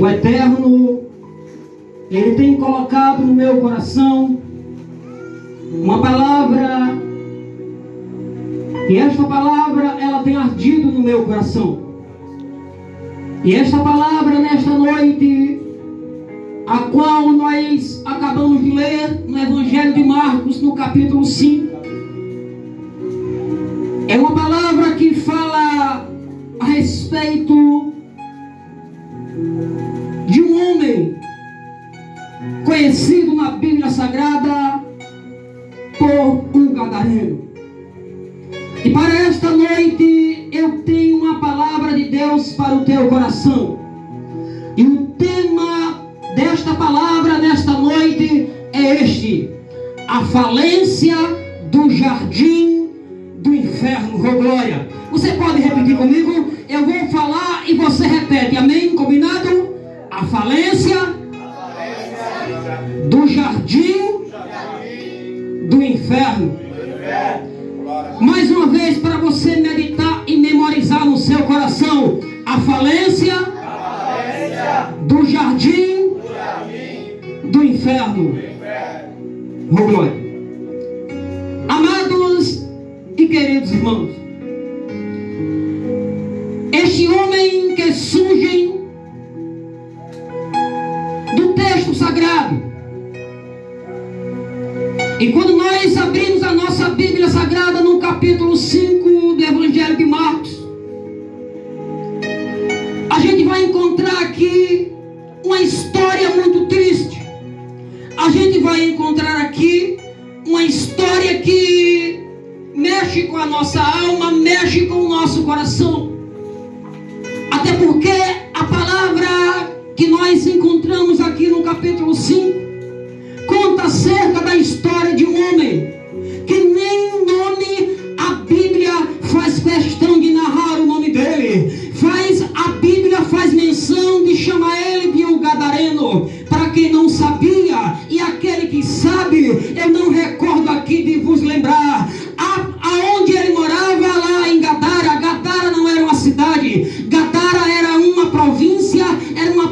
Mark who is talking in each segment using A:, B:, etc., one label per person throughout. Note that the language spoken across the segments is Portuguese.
A: O Eterno, Ele tem colocado no meu coração uma palavra, e esta palavra, ela tem ardido no meu coração. E esta palavra, nesta noite, a qual nós acabamos de ler no Evangelho de Marcos, no capítulo 5, é uma palavra que fala a respeito de um homem conhecido na Bíblia Sagrada por um gadareno. E para esta noite eu tenho uma palavra de Deus para o teu coração. E o tema desta palavra nesta noite é este: a falência do jardim do inferno. Oh, glória! Você pode repetir comigo? Eu vou falar e você repete. Amém? Combinado? A falência do jardim do inferno. Mais uma vez, para você meditar e memorizar no seu coração: a falência do jardim do inferno. Oh, glória! Amados e queridos irmãos, este homem que surge do texto sagrado, e quando nós abrimos a nossa Bíblia Sagrada no capítulo 5 do Evangelho de Marcos, a gente vai encontrar aqui uma história muito triste. A gente vai encontrar aqui uma história que mexe com a nossa alma, mexe com o nosso coração. Até porque a palavra que nós encontramos aqui no capítulo 5 conta acerca da história de um homem que nem o nome a Bíblia faz questão de narrar o nome dele. A Bíblia faz menção de chamar ele de um gadareno. Para quem não sabia, e aquele que sabe, eu não recordo aqui de vos lembrar aonde ele morava, lá em Gadara. Gadara não era uma cidade, Gadara era uma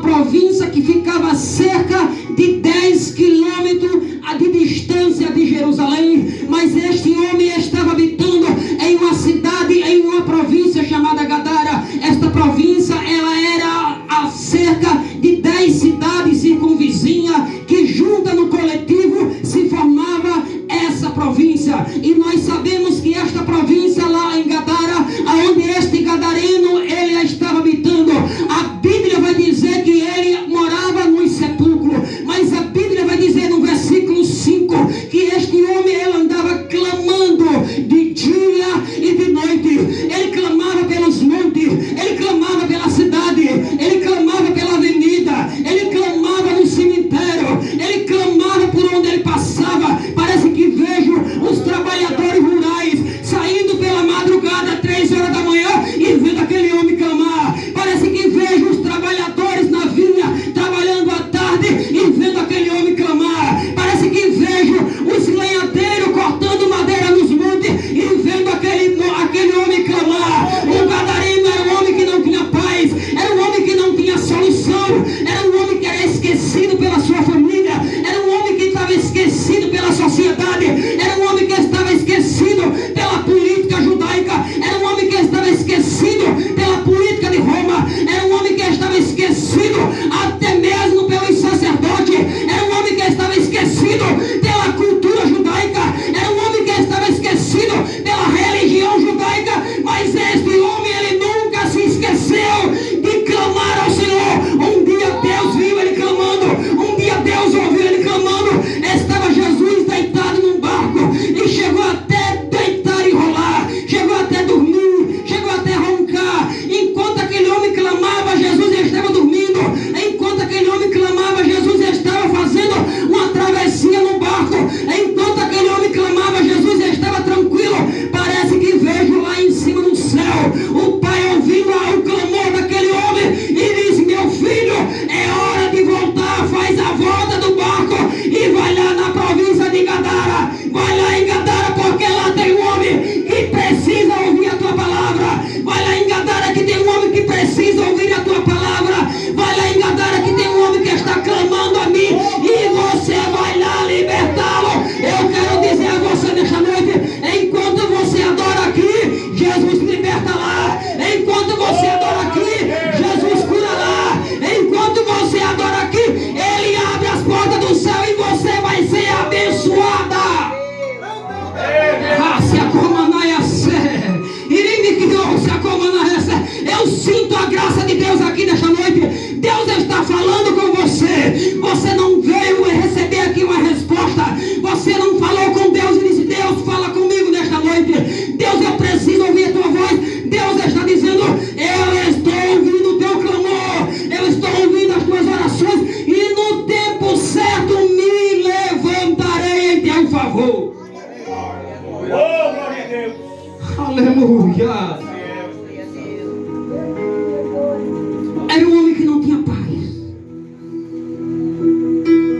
A: província que ficava a cerca de 10 quilômetros de distância de Jerusalém. Mas este homem estava habitando em uma cidade, em uma província chamada Gadara. Esta província, ela era a cerca de 10 cidades circunvizinhas, que junta no coletivo se formava essa província. E nós sabemos que esta província lá em Gadara, aonde este gadareno ele estava habitando, a Bíblia vai dizer que ele morava nos sepulcros. Mas a Bíblia vai dizer no versículo 5 que este homem ele andava clamando de dia e de noite. Ele clamava pelos montes, ele clamava pela cidade, ele clamava pela avenida, ele clamava no cemitério, ele clamava por onde ele passava. Parece que vejo os trabalhadores rurais saindo pela madrugada, 3 horas da manhã, e vendo aquele homem clamar. Parece que vejo os trabalhadores na vinha trabalhando à tarde e vendo aquele homem clamar. Parece que vejo os lenhadeiros cortando madeira nos montes e vendo aquele homem clamar. O gadareno era um homem que não tinha paz, era um homem que não tinha solução, era um homem que era esquecido pela sua família, era um homem que estava esquecido pela sociedade, era um homem que estava esquecido pela política judaica, era um homem que estava esquecido pela política de Roma, era um homem que estava esquecido até mesmo pelos sacerdotes, era um homem que estava esquecido pela cultura judaica, era um homem que estava esquecido pela religião judaica. Mas este homem, ele nunca se esqueceu de clamar ao Senhor. Um dia Deus viu ele clamando, um dia Deus ouviu ele clamando. Estava Jesus deitado num barco e chegou até deitar e rolar, chegou até dormir, chegou até roncar. Enquanto aquele homem clamava, Jesus estava dormindo. Enquanto Aleluia. Era um homem que não tinha paz.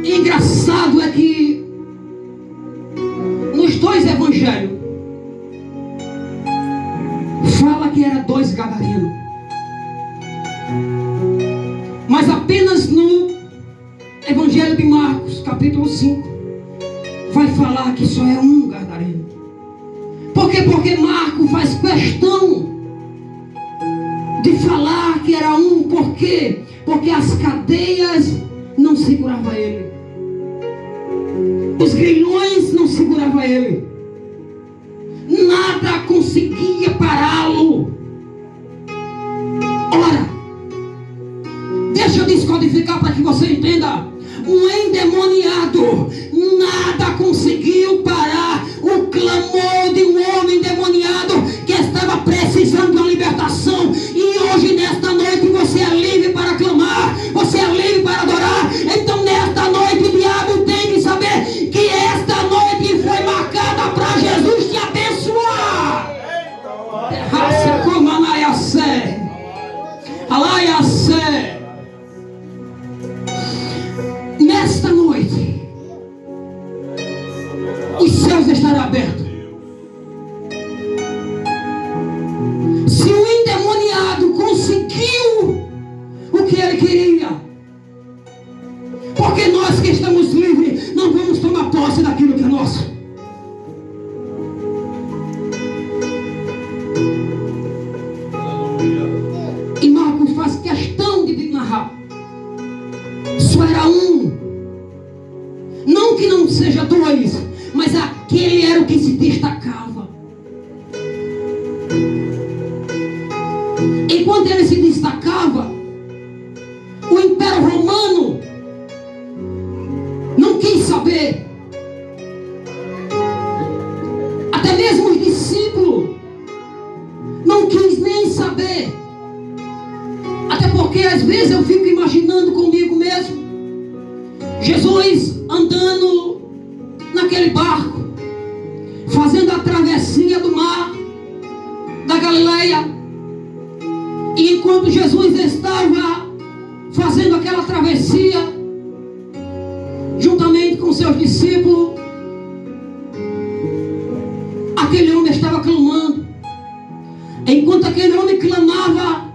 A: E engraçado é que nos dois evangelhos fala que era 2 gadarenos. Mas apenas no Evangelho de Marcos, capítulo 5, vai falar que só é um gadareno. Por quê? Porque Marcos faz questão de falar que era um. Por quê? Porque as cadeias não seguravam ele. Os grilhões não seguravam ele. Nada conseguia pará-lo. Ora, deixa eu descodificar para que você entenda. Um endemoniado, nada conseguiu parar o clamor de um homem endemoniado que estava precisando de uma libertação. E hoje, nesta noite, você é livre para clamar, você é livre para adorar. Então, nesta noite, o diabo tem que saber que esta noite foi marcada para Jesus te abençoar. Terraça como anaiacé, alaiacé. Nesta noite, os céus estarão abertos. Se o endemoniado conseguiu o que ele queria, porque nós que estamos livres não vamos tomar posse daquilo que é nosso. E Marcos faz questão de narrar. Só era um. Não que não seja 2, mas aquele era o que se destacava. Enquanto ele se destacava, o Império Romano não quis saber. Até mesmo os discípulos não quis nem saber. Até porque às vezes eu fico imaginando comigo mesmo Jesus andando naquele barco, fazendo a travessia do mar da Galileia. E enquanto Jesus estava fazendo aquela travessia, juntamente com seus discípulos, aquele homem estava clamando. Enquanto aquele homem clamava,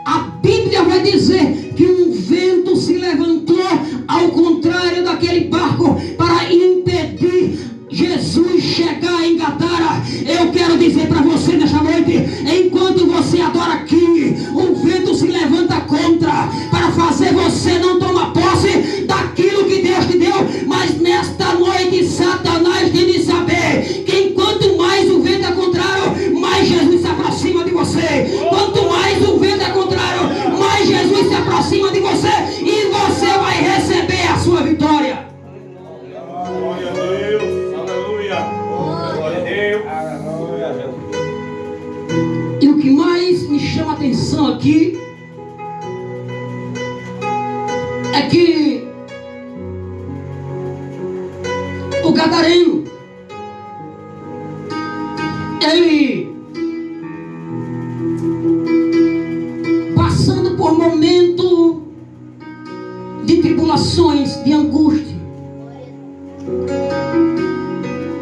A: a Bíblia vai dizer que um vento se levantou ao contrário daquele barco para impedir Jesus chegar em Gadara. Eu quero dizer para você nesta noite, enquanto você adora aqui, um vento se levanta contra para fazer você não tomar posse daquilo que Deus te deu. Mas nesta noite Satanás tem de saber que enquanto mais o vento é contrário, mais Jesus se aproxima de você. Quanto mais o vento é contrário, mais Jesus se aproxima de você e você vai receber a sua vitória.
B: Glória a Deus, aleluia. Glória a Deus, aleluia.
A: E o que mais me chama a atenção aqui é que o gadareno, ele passando por momento de tribulações, de angústia,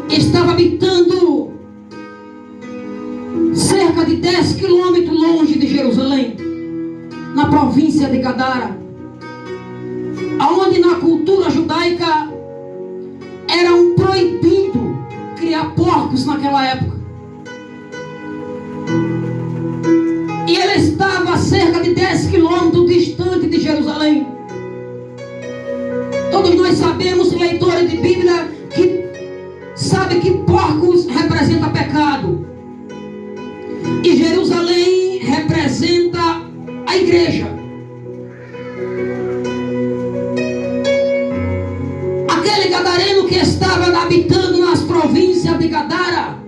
A: estava habitando cerca de 10 quilômetros longe de Jerusalém, na província de Gadara, aonde na cultura judaica era um proibido criar porcos naquela época. E ele estava a cerca de 10 quilômetros distante de Jerusalém. Todos nós sabemos, leitores de Bíblia, que sabe que porcos representa pecado. E Jerusalém representa a igreja. Aquele gadareno que estava habitando nas províncias de Gadara,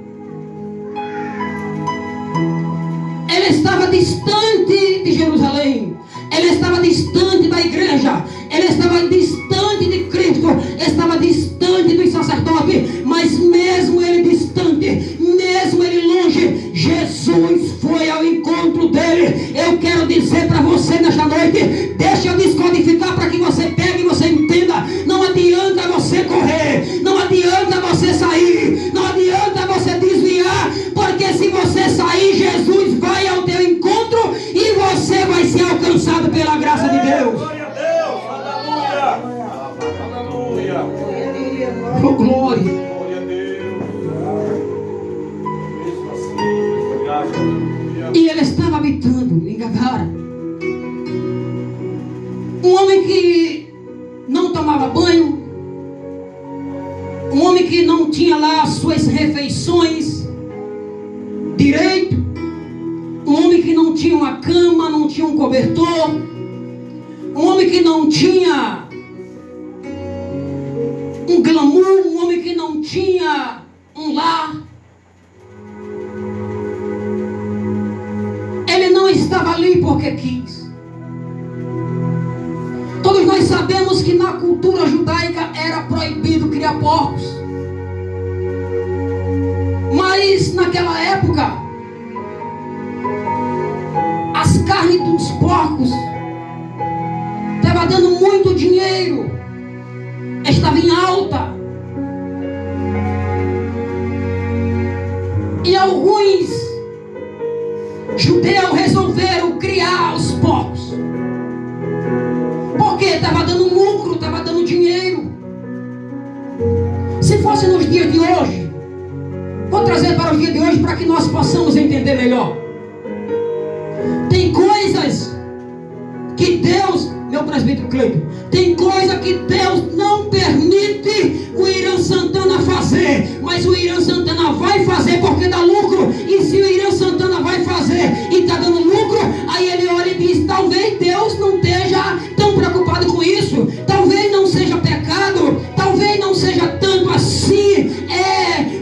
A: ele estava distante de Jerusalém, ele estava distante da igreja, ele estava distante de Cristo, estava distante dos sacerdotes. Mas mesmo ele distante, mesmo ele longe, Jesus descodificar para que você pegue e você entenda. Não adianta você correr, não adianta você sair, não adianta você desviar, porque se você sair, Jesus vai ao teu encontro e você vai ser alcançado pela graça de Deus.
B: Glória a Deus, aleluia, aleluia.
A: Oh, glória.
B: Glória a Deus. Mesmo assim, obrigado, aleluia.
A: E ele estava habitando em Gadara. Um homem que não tomava banho, um homem que não tinha lá as suas refeições direito, um homem que não tinha uma cama, não tinha um cobertor, um homem que não tinha um glamour, um homem que não tinha um lar. Ele não estava ali porque quis. Todos nós sabemos que na cultura judaica era proibido criar porcos. Mas naquela época, as carnes dos porcos estavam dando muito dinheiro, estava em alta. E alguns judeus resolveram criar os porcos, porque estava dando lucro, estava dando dinheiro. Se fosse nos dias de hoje, vou trazer para os dias de hoje para que nós possamos entender melhor. Tem coisas que Deus, meu presbítero Cleiton, tem coisa que Deus não permite o Irã Santana fazer, mas o Irã Santana vai fazer porque dá lucro. E se o Irã Santana vai fazer e está dando lucro, aí ele olha e diz: talvez Deus não esteja tão preocupado com isso, talvez não seja pecado, talvez não seja tanto assim,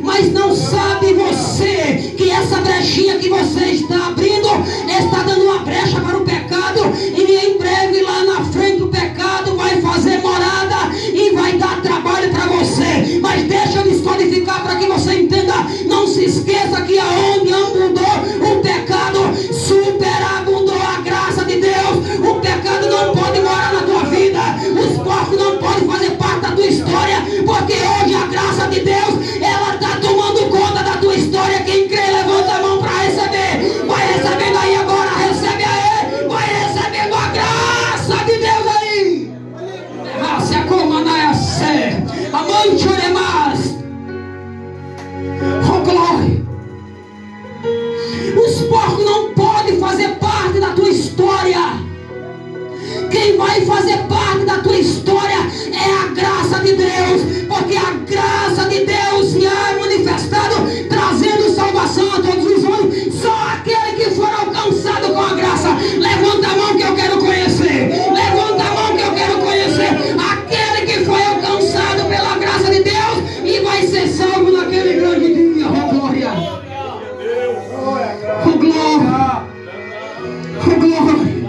A: mas não sabe você que essa brechinha que você está abrindo está dando uma brecha para o pecado, e em breve lá na frente o pecado vai fazer morada e vai dar trabalho para você. Mas deixa eu descodificar para que você entenda. Não se esqueça que aonde abundou o pecado, superabundou a graça de Deus. O pecado não pode morar na tua vida, os porcos não podem fazer parte da tua história, porque hoje a graça de Deus, ela está tomando conta da tua história. Quem crê, levanta a mão para receber. Vai recebendo aí agora, recebe aí, vai recebendo a graça de Deus aí. Raça como na sé, amante oremas. Oh, glória. Os porcos não podem fazer parte da tua história. Quem vai fazer parte da tua história é a graça de Deus, porque a graça de Deus se há manifestado, trazendo salvação a todos os homens. Só aquele que for alcançado com a graça, levanta a mão que eu quero conhecer, levanta a mão que eu quero conhecer, aquele que foi alcançado pela graça de Deus e vai ser salvo naquele grande dia. Oh, glória, oh, glória, oh, glória.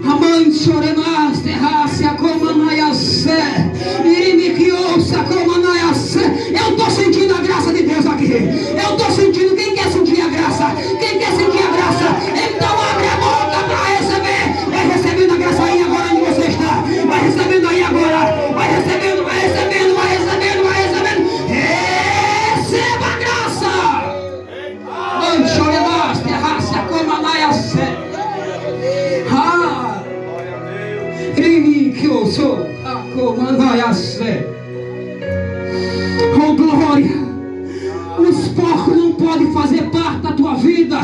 A: Amante oremas, terraça, comanaiacé, irimiquiosa, comanaiacé. Eu estou sentindo a graça de Deus aqui. Eu estou sentindo. Quem quer sentir a graça? Quem quer sentir a graça? Então abre a boca para receber. Vai recebendo a graça aí agora onde você está. Vai recebendo aí agora. Vai recebendo, vai recebendo, vai recebendo, vai recebendo. Receba a graça. Amante oremas, terraça, comanaiacé. Que eu sou a comandaiacé. Oh, glória. Os porcos não podem fazer parte da tua vida.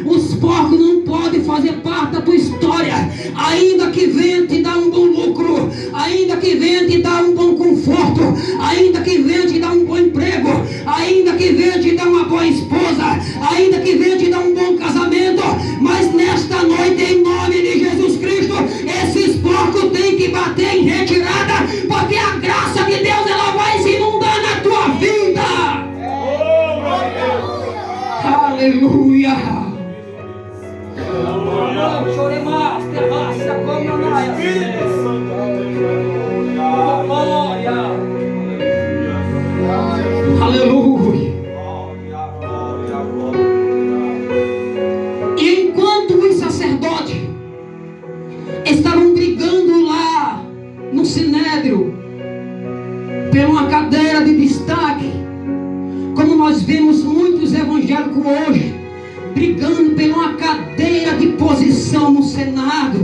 A: Os porcos não podem fazer parte da tua história. Ainda que venha te dar um bom lucro, ainda que venha te dar um bom conforto, ainda que venha te dar um bom emprego, ainda que venha te dar uma boa esposa, ainda que venha te dar um bom casamento, mas nesta noite, em nome de Jesus Cristo, esses porcos têm que bater em retirada, porque a graça de Deus, ela vai se inundar na tua vida. Aleluia. Choremos, terraça, como nós. Aleluia. E enquanto os sacerdotes estavam brigando lá por uma cadeira de destaque, como nós vemos muitos evangélicos hoje, brigando por uma cadeira de posição no Senado,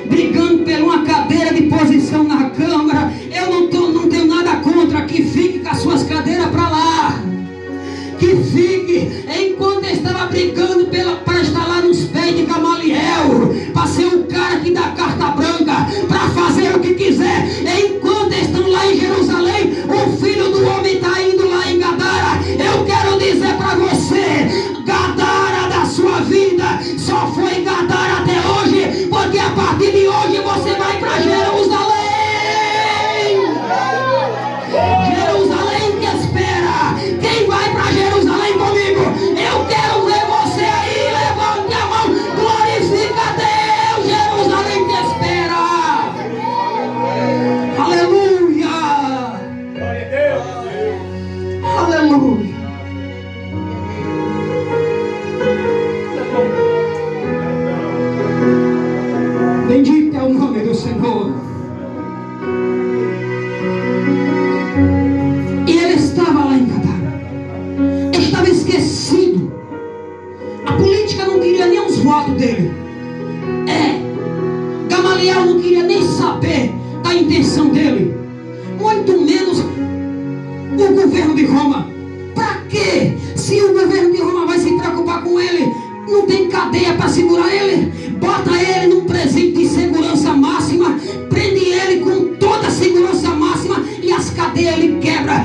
A: brigando por uma cadeira de posição na Câmara. Eu não tenho nada contra que fique com as suas cadeiras para lá, que fique. Enquanto estava brigando para estar lá nos pés de Gamaliel, para ser o cara que dá carta branca, para fazer o que quiser, enquanto estão lá em Jerusalém, o Filho do Homem está indo lá em Gadara. Eu quero dizer para você, Gadara da sua vida só foi Gadara até hoje, porque a partir de hoje você vai para Jerusalém. Jerusalém te espera. Quem vai para Jerusalém comigo? Eu quero ver você aí. Levante a mão, glorifica a Deus. Jerusalém te espera. Aleluia.
B: Glória a Deus.
A: Aleluia. Bendito é o nome do Senhor. E ele estava lá em Gadara. Estava esquecido. A política não queria nem os votos dele. Gamaliel não queria nem saber da intenção dele, muito menos o governo de Roma. Para quê? Se o governo de Roma vai se preocupar com ele, não tem cadeia para segurar ele. Bota ele num presídio de segurança máxima, prende ele com toda a segurança máxima, e as cadeias ele quebra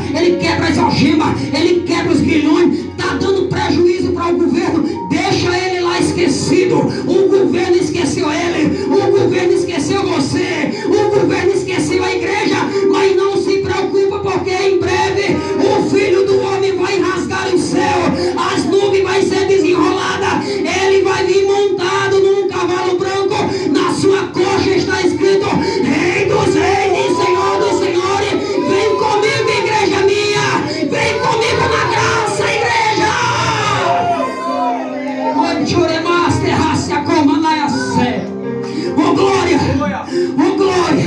A: as algemas, ele quebra os grilhões. Está dando prejuízo para o governo. Deixa ele lá esquecido. O governo esqueceu ele, o governo esqueceu você, o governo esqueceu a igreja. Mas não se preocupa, porque em breve o Filho do Homem vai rasgar o céu, as nuvens vai ser desenrolada, ele vai vir montado num cavalo branco, na sua coxa está escrito Rei dos Reis e Senhor dos Senhores. Vem comigo, igreja minha, vem comigo na graça, igreja. Oh glória, oh glória,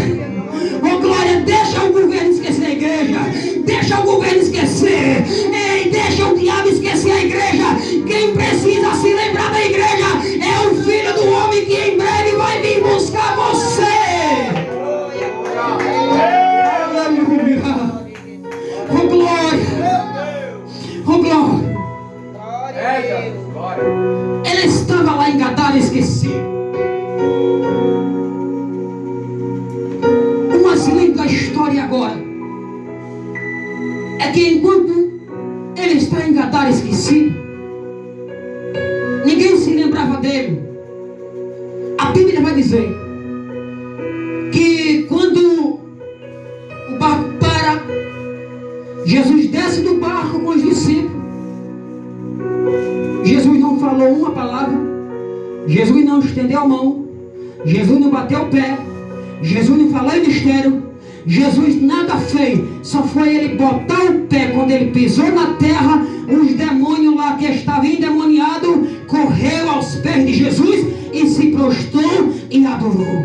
A: oh glória. Deixa o governo esquecer a igreja, deixa o governo esquecer. Ei, deixa o diabo esquecer a igreja. Quem precisa se lembrar da igreja é o Filho do Homem, que em breve vai vir buscar você. Aleluia. Oh glória, oh glória. Ele estava lá em Gadara esquecido. O mais lindo da história agora é que enquanto ele está em Gadara esquecido, ninguém se lembrava dele. A Bíblia vai dizer que quando o barco para, Jesus desce do barco com os discípulos. Jesus não falou uma palavra, Jesus não estendeu a mão, Jesus não bateu o pé, Jesus não falou em mistério, Jesus nada fez. Só foi ele botar o pé. Quando ele pisou na terra, os demônios lá que estavam endemoniados correu aos pés de Jesus e se prostrou e adorou.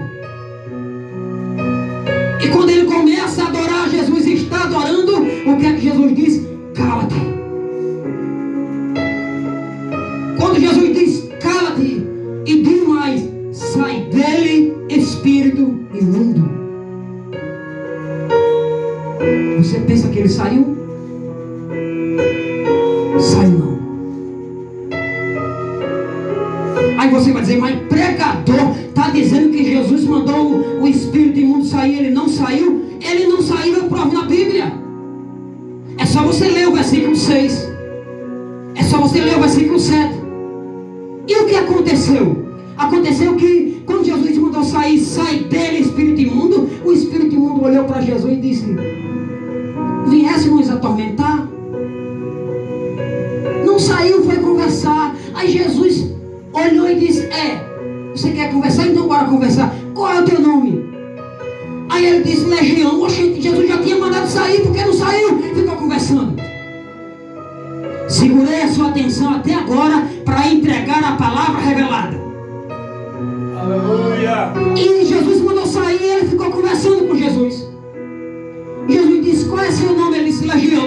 A: E quando ele começa a adorar, Jesus está adorando. O que é que Jesus diz? Cala-te. Quando Jesus diz cala-te, e diz mais, sai dele espírito imundo. Você pensa que ele saiu? Saiu não. Aí você vai dizer, mas pregador está dizendo que Jesus mandou o espírito imundo sair, ele não saiu? Ele não saiu, eu provo na Bíblia. É só você ler o versículo 6. É só você ler o versículo 7. E o que aconteceu? Aconteceu que quando Jesus mandou sair, sai dele espírito imundo, o espírito imundo olhou para Jesus e disse, viesse nos atormentar? Não saiu, foi conversar. Aí Jesus olhou e disse, você quer conversar? Então bora conversar. Qual é o teu nome? Aí ele disse, Legião. Oxe, Jesus já tinha mandado sair, porque não saiu? Ficou conversando. Segurei a sua atenção até agora para entregar a palavra revelada.
B: Aleluia.
A: E Jesus mandou sair e ele ficou conversando com Jesus. Jesus disse, qual é apareceu o nome, ele disse legião.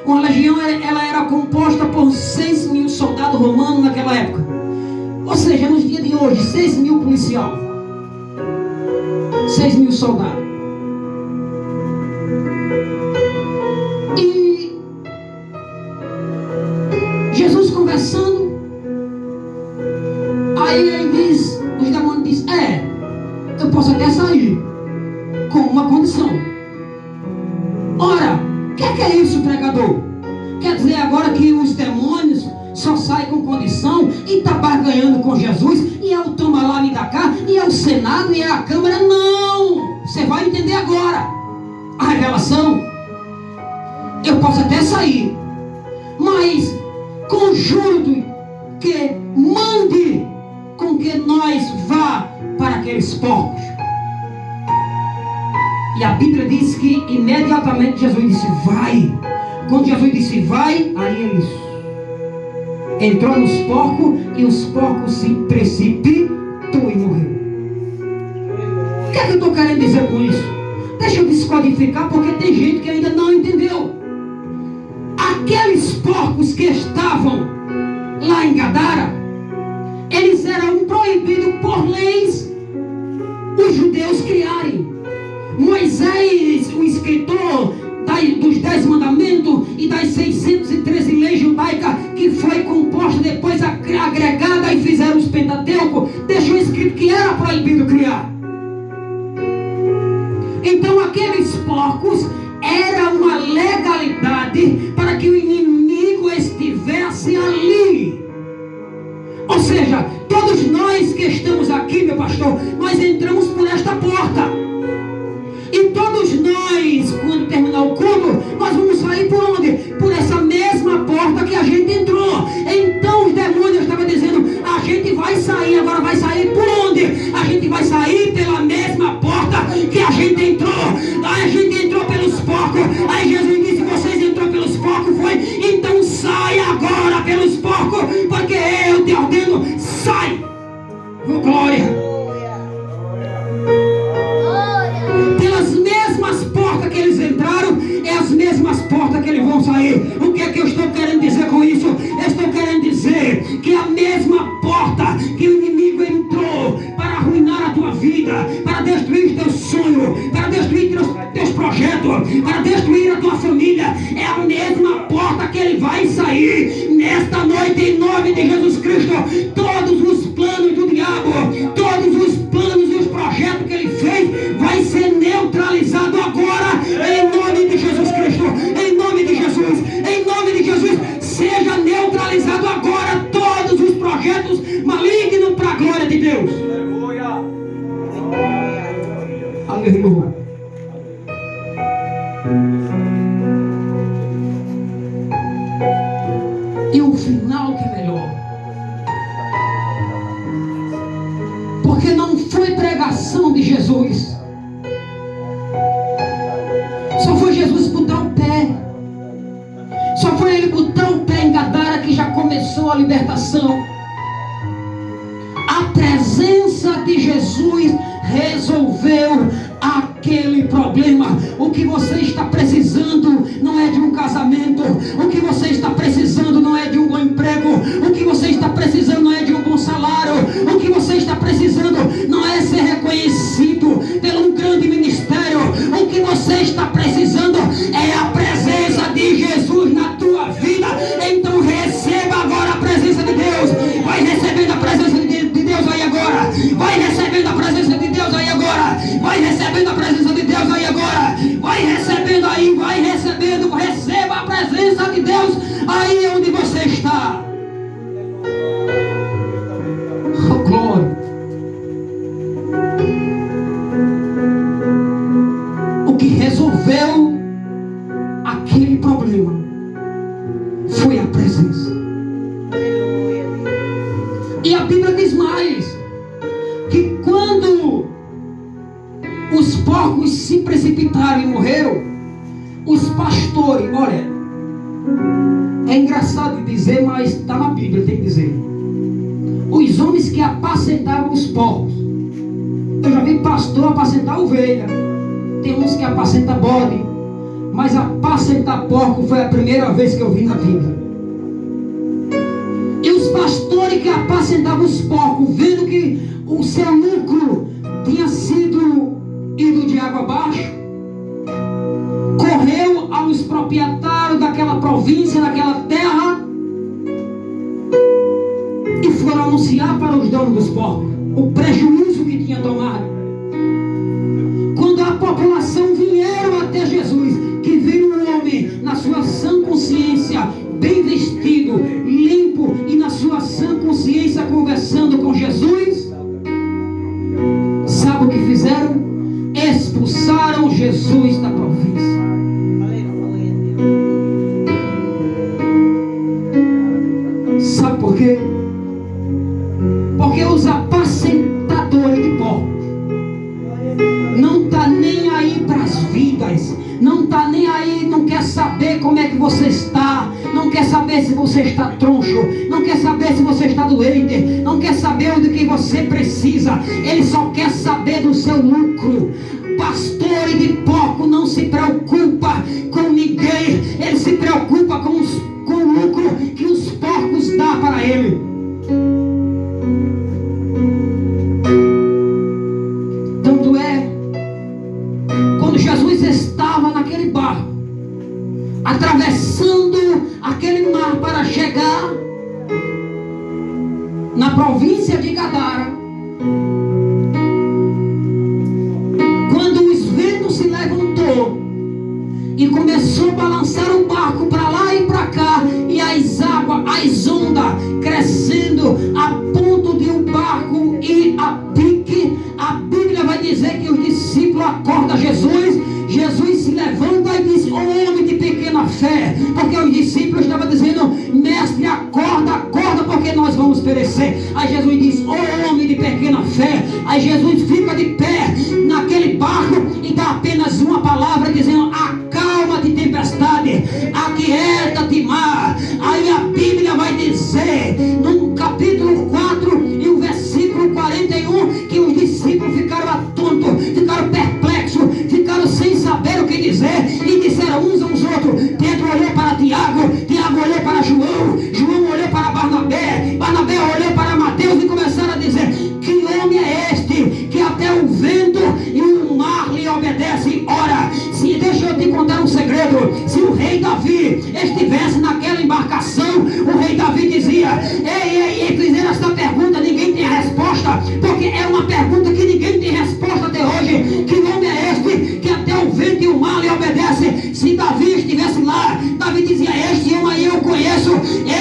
A: Uma legião, ela era composta por 6.000 soldados romanos naquela época. Ou seja, nos dias de hoje, 6.000 policiais, 6.000 soldados. E Jesus conversando, aí ele diz, os demônios dizem, eu posso até sair, com uma condição. Ora, o que é isso, pregador? Quer dizer agora que os demônios só saem com condição e está barganhando com Jesus, e é o toma lá, me dá cá, e é o Senado, e é a Câmara? Não! Você vai entender agora a revelação. Eu posso até sair, mas conjuro-te que mande com que nós vá para aqueles porcos. E a Bíblia diz que imediatamente Jesus disse, vai. Quando Jesus disse, vai, aí eles entrou nos porcos e os porcos se precipitou e morreu. O que é que eu estou querendo dizer com isso? Deixa eu descodificar, porque tem gente que ainda não entendeu. Aqueles porcos que estavam lá em Gadara, eles eram proibidos por leis os judeus criarem. Moisés, o escritor dos 10 mandamentos e das 613 leis judaicas, que foi composta depois agregada e fizeram os Pentateuco, deixou escrito que era proibido criar. Então aqueles porcos era uma legalidade para que o inimigo estivesse ali. Ou seja, todos nós que estamos aqui, meu pastor, nós entramos por esta porta. E todos nós, quando terminar o culto, nós vamos sair por onde? Por essa mesma porta que a gente entrou. Então os demônios estavam dizendo, a gente vai sair, agora vai sair por onde? A gente vai sair pela mesma porta que a gente entrou. Aí a gente entrou pelos porcos. Aí Jesus disse, vocês entrou pelos porcos, foi? Então sai agora pelos porcos, porque eu te ordeno, sai. Oh, glória. Que eles entraram, é as mesmas portas que eles vão sair. O que é que eu estou querendo dizer com isso? Eu estou querendo dizer que a mesma porta que o inimigo entrou para arruinar a tua vida, para destruir os teus sonhos, para destruir os teus projetos, para destruir a tua família, é a mesma porta que ele vai sair nesta noite, em nome de Jesus Cristo. Todos os planos do diabo, todos os planos e os projetos que ele fez, vai ser neutralizado agora, em nome de Jesus Cristo, em nome de Jesus, em nome de Jesus. Seja neutralizado agora todos os projetos malignos para a glória de Deus. Aleluia. E o final que é melhor, porque não foi pregação de Jesus, só foi Jesus botar o pé, só foi ele botar o pé em Gadara que já começou a libertação. A presença de Jesus resolveu aquele problema. O que você está precisando não é de um casamento, o que você está precisando não é de um bom emprego, o que você está precisando não é de um bom salário, o que você está precisando não é ser reconhecido pelo um grande ministério. O que você está precisando é a presença de Jesus na tua vida. Então receba agora a presença de Deus. Vai recebendo a presença de Deus aí agora. Vai recebendo a presença de Deus aí agora. Vai recebendo a presença de Deus aí agora. Vai recebendo aí, vai recebendo. Receba a presença de Deus aí onde você está. Oh, glória. O que resolveu aquele problema foi a presença. E a Bíblia diz mais, que quando os porcos se precipitaram e morreram, os pastores, olha, é engraçado de dizer, mas está na Bíblia, tem que dizer, os homens que apacentavam os porcos. Eu já vi pastor apacentar ovelha, tem uns que apacentam bode, Mas apacentar porco foi a primeira vez que eu vi na Bíblia. E os pastores que apacentavam os porcos, vendo que o seu lucro tinha sido ido de água abaixo, correu aos proprietários daquela província, daquela terra, e foram anunciar para os donos dos porcos o prejuízo que tinha tomado. Quando a população vieram até Jesus, que viram um homem na sua sã consciência, bem vestido, limpo, e na sua sã consciência conversando com Jesus, sabe o que fizeram? Expulsaram Jesus da província. Sabe por quê? Porque os apacentadores de porcos não está nem aí para as vidas, não está nem aí, não quer saber como é que você está, não quer saber se você está troncho, não quer saber se você está doente, não quer saber do que você precisa, ele só quer saber do seu lucro. Pastor de porco não se preocupa com ninguém, ele se preocupa com o lucro que os porcos dão para ele. Tanto é, quando Jesus estava naquele barco, atravessando aquele mar para chegar na província de Gadara, quando os ventos se levantou e começou a balançar o barco para lá e para cá, e as águas, as ondas crescendo a ponto de o barco ir a pique, a Bíblia vai dizer que os discípulos acordam Jesus. Jesus se levanta e diz: "Ô homem de pequena fé", porque os discípulos estavam dizendo: "Mestre, acorda, acorda, porque nós vamos perecer". Aí Jesus diz: "Ô homem de pequena fé". Aí Jesus fica de pé naquele barco e dá apenas uma palavra, dizendo: "Acalma-te, tempestade, aquieta-te, mar". Aí a Bíblia vai dizer, no capítulo 4 e o versículo 41, que os discípulos ficaram atontos, ficaram perplexos, ficaram sem saber o que dizer, e disseram uns aos outros. Pedro olhou para Tiago, Tiago olhou para João, João olhou para Barnabé, Barnabé olhou para Mateus, e começaram a dizer: "Que homem é este, que até o vento e o mar lhe obedecem?" Ora, deixa eu te contar um segredo. Se o rei Davi estivesse naquela embarcação, o rei Davi dizia: ei, fizeram essa pergunta, ninguém tem a resposta, porque é uma pergunta que ninguém tem resposta até hoje. Que homem é este, que até o vento e o mar lhe obedecem? Se Davi estivesse lá, Davi dizia: "Este homem aí eu conheço,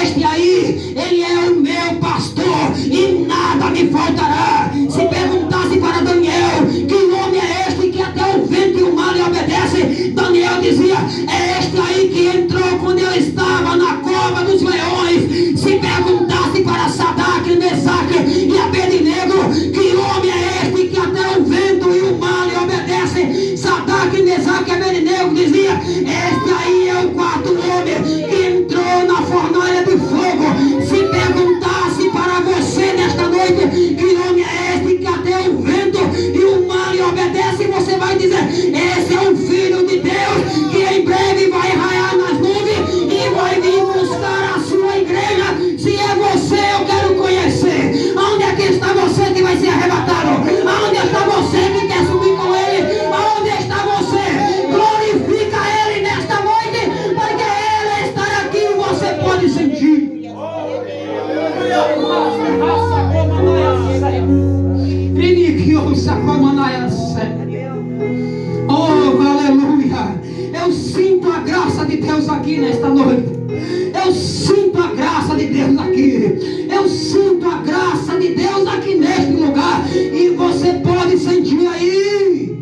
A: este aí, ele é o meu pastor, e nada me faltará." Se perguntasse para Daniel: "Que homem é este, que até o vento e o mar lhe obedecem?" Daniel dizia: "É este aí que entrou quando eu estava na cova dos leões." Se perguntasse para Sadraque, Mesaque e Abednego: "Que homem é este, que até o vento e o mar lhe obedecem?" Sadraque, Mesaque e Abednego dizia: "Este aí é o quarto homem que entrou na fornalha de fogo." Se perguntasse para você nesta noite: "Que homem é este, que até o vento e o mar lhe obedecem?" Você vai dizer: "Esse é o Filho de Deus, que em breve vai raiar nas nuvens e vai vir buscar a sua igreja." Se é você, eu quero conhecer. Aonde é que está você que vai ser arrebatado? Aonde está você que quer subir com ele? Aonde está você? Glorifica ele nesta noite, porque ele está aqui e você pode sentir. Oh, aleluia. Eu sinto a graça de Deus aqui nesta noite. Eu sinto a graça de Deus aqui. Eu sinto a graça de Deus aqui neste lugar. E você pode sentir aí.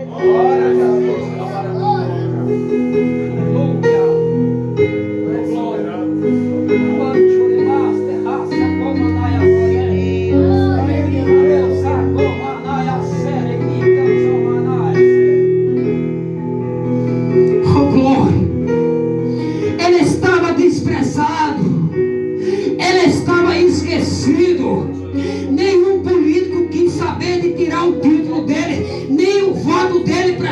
A: Glória a Deus.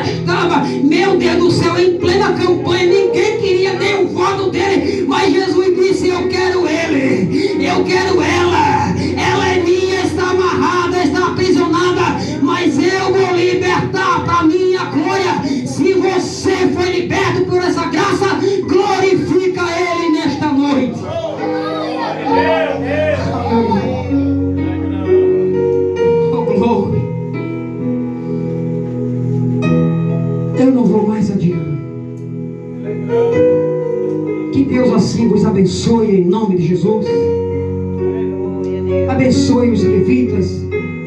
A: já estava, meu Deus do céu, em plena campanha, ninguém queria nem o voto dele, mas Jesus disse: eu quero ele, eu quero ela é minha, está amarrada, está aprisionada, mas eu vou libertar para minha glória. Se você foi liberto por essa graça, glorifica ele nesta noite. Oh, glória. Eu não vou mais adiante. Que Deus assim vos abençoe em nome de Jesus. Abençoe os levitas.